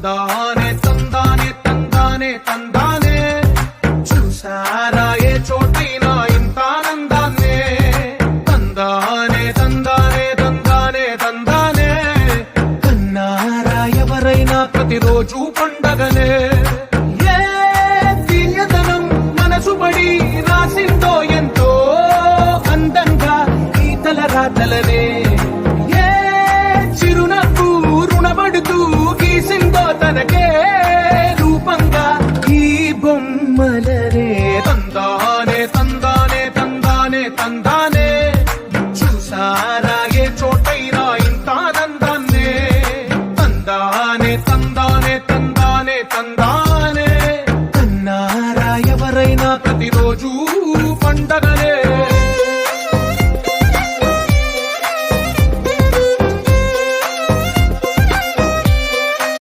తందానే తందానే తందానే తందానే చూసారా ఏ చోటైనా ఇంత ఆనందాన్నే తందానే తందానే తందానే తందానే కన్నారా ఎవరైనా ప్రతిరోజు పండగనే ఏ తీయదనం మనసుబడి రాసిందో ఎంతో అందంగా గీతల రాతలనే ఏ చిరునవ్వు రుణపడుతూ గీసిందో తనకే రూపంగా ఈ బొమ్మలనే తందానే తందానే తందానే తందానే చూసారా ఏ చోటైనా ఇంత ఆనందాన్నే తందానే తందానే తందానే తందానే